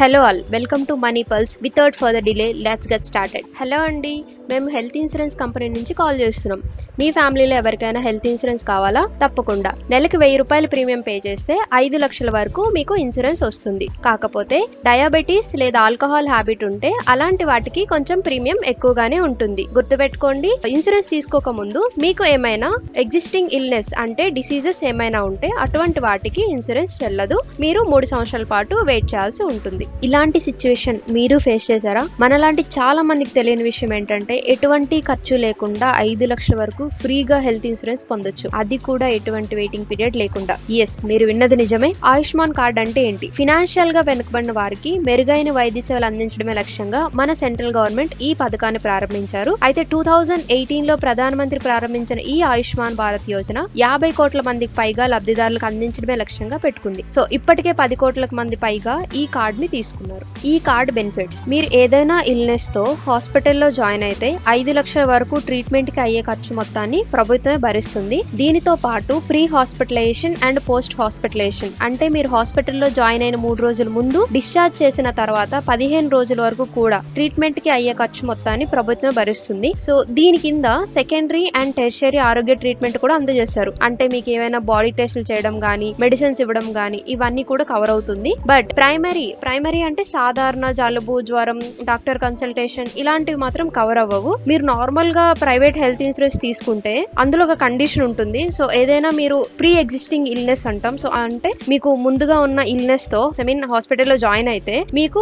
Hello all, welcome to money pulse. Without further delay let's get started. Hello అండి, మేము health insurance company నుంచి call చేస్తున్నాం. మీ ఫ్యామిలీలో ఎవరికైనా హెల్త్ ఇన్సూరెన్స్ కావాలా? తప్పకుండా. నెలకు 1000 రూపాయలు ప్రీమియం పే చేస్తే 5 లక్షల వరకు మీకు ఇన్సూరెన్స్ వస్తుంది. కాకపోతే డయాబెటీస్ లేదా ఆల్కహాల్ హ్యాబిట్ ఉంటే అలాంటి వాటికి కొంచెం ప్రీమియం ఎక్కువగానే ఉంటుంది. గుర్తుపెట్టుకోండి, ఇన్సూరెన్స్ తీసుకోక ముందు మీకు ఏమైనా ఎగ్జిస్టింగ్ ఇల్నెస్ అంటే డిసీజెస్ ఏమైనా ఉంటే అటువంటి వాటికి ఇన్సూరెన్స్ చెల్లదు. మీరు 3 సంవత్సరాల పాటు వెయిట్ చేయాల్సి ఉంటుంది. ఇలాంటి సిచ్యువేషన్ మీరు ఫేస్ చేశారా? మనలాంటి చాలా మందికి తెలియని విషయం ఏంటంటే ఎటువంటి ఖర్చు లేకుండా 5 లక్షల వరకు ఫ్రీగా హెల్త్ ఇన్సూరెన్స్ పొందొచ్చు, అది కూడా ఎటువంటి వెయిటింగ్ పీరియడ్ లేకుండా. ఎస్, మీరు విన్నది నిజమే. ఆయుష్మాన్ కార్డ్ అంటే ఏంటి? ఫినాన్షియల్ గా వెనుకబడిన వారికి మెరుగైన వైద్య సేవలు అందించడమే లక్ష్యంగా మన సెంట్రల్ గవర్నమెంట్ ఈ పథకాన్ని ప్రారంభించారు. అయితే 2018 లో ప్రధానమంత్రి ప్రారంభించిన ఈ ఆయుష్మాన్ భారత్ యోజన 50 కోట్ల మందికి పైగా లబ్ధిదారులకు అందించడమే లక్ష్యంగా పెట్టుకుంది. సో ఇప్పటికే 10 కోట్ల మంది పైగా ఈ కార్డ్ ని తీసుకున్నారు. ఈ కార్డ్ బెనిఫిట్స్: మీరు ఏదైనా ఇల్నెస్ తో హాస్పిటల్లో జాయిన్ అయితే 5 లక్షల వరకు ట్రీట్మెంట్ కి అయ్యే ఖర్చు మొత్తాన్ని ప్రభుత్వమే భరిస్తుంది. దీనితో పాటు pre hospitalisation and post hospitalisation అంటే మీరు హాస్పిటల్లో జాయిన్ అయిన 3 రోజుల ముందు, డిశ్చార్జ్ చేసిన తర్వాత 15 రోజుల వరకు కూడా ట్రీట్మెంట్ కి అయ్యే ఖర్చు మొత్తాన్ని ప్రభుత్వమే భరిస్తుంది. సో దీని కింద సెకండరీ అండ్ టెర్షియరీ ఆరోగ్య ట్రీట్మెంట్ కూడా అందజేస్తారు. అంటే మీకు ఏమైనా బాడీ టెస్టులు చేయడం గానీ, మెడిసిన్స్ ఇవ్వడం గానీ ఇవన్నీ కూడా కవర్ అవుతుంది. బట్ ప్రైమరీ అంటే సాధారణ జలుబు, జ్వరం, డాక్టర్ కన్సల్టేషన్ ఇలాంటివి మాత్రం కవర్ అవ్వవు. మీరు నార్మల్ గా ప్రైవేట్ హెల్త్ ఇన్సూరెన్స్ తీసుకుంటే అందులో ఒక కండిషన్ ఉంటుంది. సో ఏదైనా మీరు ప్రీ ఎగ్జిస్టింగ్ ఇల్నెస్ అంటాం. సో అంటే మీకు ముందుగా ఉన్న ఇల్నెస్ తో హాస్పిటల్లో జాయిన్ అయితే మీకు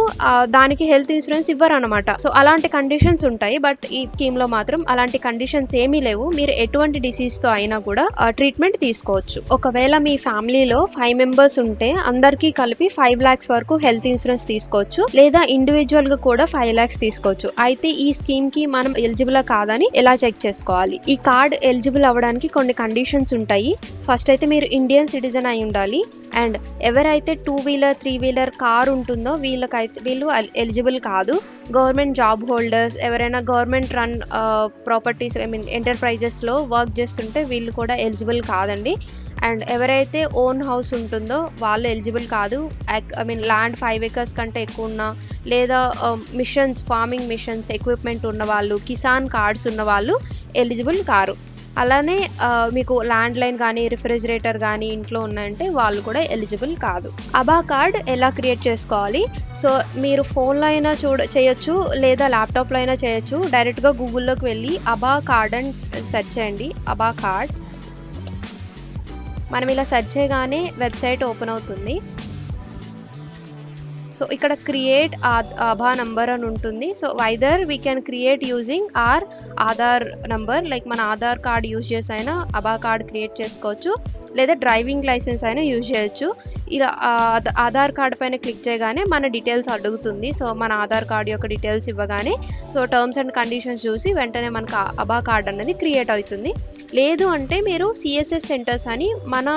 దానికి హెల్త్ ఇన్సూరెన్స్ ఇవ్వరు అనమాట. సో అలాంటి కండిషన్స్ ఉంటాయి. బట్ ఈ స్కీమ్ లో మాత్రం అలాంటి కండిషన్స్ ఏమీ లేవు. మీరు ఎటువంటి డిసీజ్ తో అయినా కూడా ట్రీట్మెంట్ తీసుకోవచ్చు. ఒకవేళ మీ ఫ్యామిలీలో 5 మెంబర్స్ ఉంటే అందరికీ కలిపి 5 lakhs వరకు హెల్త్ ఇన్సూరెన్స్ తీసుకోవచ్చు, లేదా ఇండివిజువల్ గా కూడా 5 lakhs తీసుకోవచ్చు. అయితే ఈ స్కీమ్ కి మనం ఎలిజిబుల్ కాదని ఎలా చెక్ చేసుకోవాలి? ఈ కార్డ్ ఎలిజిబుల్ అవ్వడానికి కొన్ని కండిషన్స్ ఉంటాయి. ఫస్ట్ అయితే మీరు ఇండియన్ సిటిజన్ అయి ఉండాలి. అండ్ ఎవరైతే 2 వీలర్ 3 వీలర్ కార్ ఉంటుందో వీళ్ళు ఎలిజిబుల్ కాదు. గవర్నమెంట్ జాబ్ హోల్డర్స్, ఎవరైనా గవర్నమెంట్ రన్ ప్రాపర్టీస్ ఎంటర్ప్రైజెస్ లో వర్క్ చేస్తుంటే వీళ్ళు కూడా ఎలిజిబుల్ కాదండి. అండ్ ఎవరైతే ఓన్ హౌస్ ఉంటుందో వాళ్ళు ఎలిజిబుల్ కాదు. ల్యాండ్ 5 acres కంటే ఎక్కువ ఉన్నా, లేదా మిషన్స్, ఫార్మింగ్ మిషన్స్ ఎక్విప్మెంట్ ఉన్న వాళ్ళు, కిసాన్ కార్డ్స్ ఉన్న వాళ్ళు ఎలిజిబుల్ కారు. అలానే మీకు ల్యాండ్ లైన్ కానీ, రిఫ్రిజిరేటర్ కానీ ఇంట్లో ఉన్నాయంటే వాళ్ళు కూడా ఎలిజిబుల్ కాదు. అబా కార్డ్ ఎలా క్రియేట్ చేసుకోవాలి? సో మీరు ఫోన్లో అయినా చేయొచ్చు, లేదా ల్యాప్టాప్లో అయినా చేయొచ్చు. డైరెక్ట్గా గూగుల్లోకి వెళ్ళి అబా కార్డ్ అని సెర్చ్ చేయండి. అబా కార్డ్ మనం ఇలా సెర్చ్ చేయగానే వెబ్సైట్ ఓపెన్ అవుతుంది. సో ఇక్కడ క్రియేట్ ఆభా నంబర్ అని ఉంటుంది. So either we can create using or Aadhaar number, like మన ఆధార్ కార్డ్ యూజ్ చేసి అయినా అబా కార్డ్ క్రియేట్ చేసుకోవచ్చు, లేదా డ్రైవింగ్ లైసెన్స్ అయినా యూజ్ చేయొచ్చు. ఇలా ఆధార్ కార్డ్ పైన క్లిక్ చేయగానే మన డీటెయిల్స్ అడుగుతుంది. సో మన ఆధార్ కార్డ్ యొక్క డీటెయిల్స్ ఇవ్వగానే సో టర్మ్స్ అండ్ కండిషన్స్ చూసి వెంటనే మనకు అబా కార్డ్ అనేది క్రియేట్ అవుతుంది. లేదు అంటే మీరు సిఎస్ఎస్ సెంటర్స్ అని మన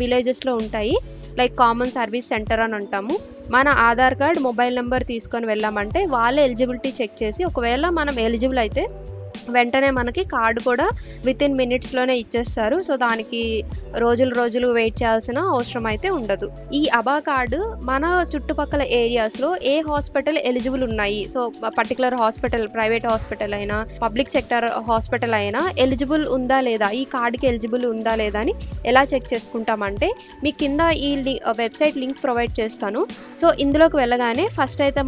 విలేజెస్లో ఉంటాయి, లైక్ కామన్ సర్వీస్ సెంటర్ అని అంటాము. మన ఆధార్ కార్డ్, మొబైల్ నెంబర్ తీసుకొని వెళ్ళామంటే వాళ్ళే ఎలిజిబిలిటీ చెక్ చేసి ఒకవేళ మనం ఎలిజిబుల్ అయితే వెంటనే మనకి కార్డు కూడా వితిన్ మినిట్స్లోనే ఇచ్చేస్తారు. సో దానికి రోజులు వెయిట్ చేయాల్సిన అవసరం అయితే ఉండదు. ఈ అబా కార్డు మన చుట్టుపక్కల ఏరియాస్లో ఏ హాస్పిటల్ ఎలిజిబుల్ ఉన్నాయి, so particular hospital, private hospital అయినా, పబ్లిక్ సెక్టర్ హాస్పిటల్ అయినా ఎలిజిబుల్ ఉందా లేదా, ఈ కార్డుకి ఎలిజిబుల్ ఉందా లేదా అని ఎలా చెక్ చేసుకుంటామంటే మీ కింద ఈ వెబ్సైట్ లింక్ ప్రొవైడ్ చేస్తాను. సో ఇందులోకి వెళ్ళగానే ఫస్ట్ అయితే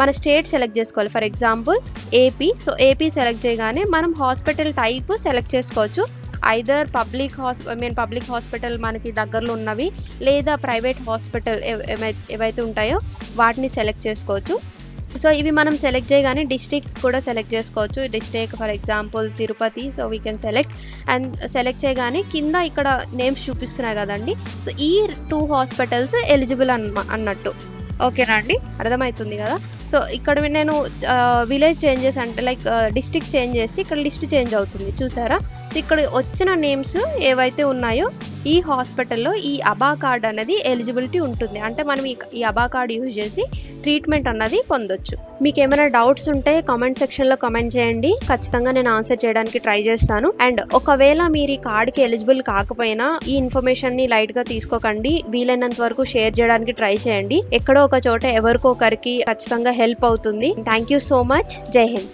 మన స్టేట్ సెలెక్ట్ చేసుకోవాలి. For example AP. So AP select చేయగానే మనం హాస్పిటల్ టైప్ సెలెక్ట్ చేసుకోవచ్చు. ఐదర్ పబ్లిక్ హాస్పిటల్ మనకి దగ్గరలో ఉన్నవి, లేదా ప్రైవేట్ హాస్పిటల్ ఏవైతే ఉంటాయో వాటిని సెలెక్ట్ చేసుకోవచ్చు. సో ఇవి మనం సెలెక్ట్ చేయగానే డిస్ట్రిక్ట్ కూడా సెలెక్ట్ చేసుకోవచ్చు. District for example Tirupati. So we can select చేయగానే కింద ఇక్కడ నేమ్స్ చూపిస్తున్నాయి కదండి. సో ఈ 2 హాస్పిటల్స్ ఎలిజిబుల్ అన్నట్టు. ఓకేనా అండి, అర్థమవుతుంది కదా? సో ఇక్కడ నేను విలేజ్ చేంజెస్ అంటే లైక్ డిస్ట్రిక్ట్ చేంజ్ చేస్తే ఇక్కడ లిస్ట్ చేంజ్ అవుతుంది చూసారా. సో ఇక్కడ వచ్చిన నేమ్స్ ఏవైతే ఉన్నాయో ఈ హాస్పిటల్లో ఈ అబా కార్డ్ అనేది ఎలిజిబిలిటీ ఉంటుంది. అంటే మనం ఈ అబా కార్డ్ యూజ్ చేసి ట్రీట్మెంట్ అన్నది పొందొచ్చు. మీకు ఏమైనా డౌట్స్ ఉంటే కామెంట్ సెక్షన్లో కామెంట్ చేయండి, ఖచ్చితంగా నేను ఆన్సర్ చేయడానికి ట్రై చేస్తాను. అండ్ ఒకవేళ మీరు ఈ కార్డ్కి ఎలిజిబుల్ కాకపోయినా ఈ ఇన్ఫర్మేషన్ని లైట్గా తీసుకోకండి, వీలైనంత వరకు షేర్ చేయడానికి ట్రై చేయండి. ఎక్కడో ఒక చోట ఎవరికో ఒకరికి ఖచ్చితంగా హెల్ప్ అవుతుంది. Thank you so much. జై హింద్.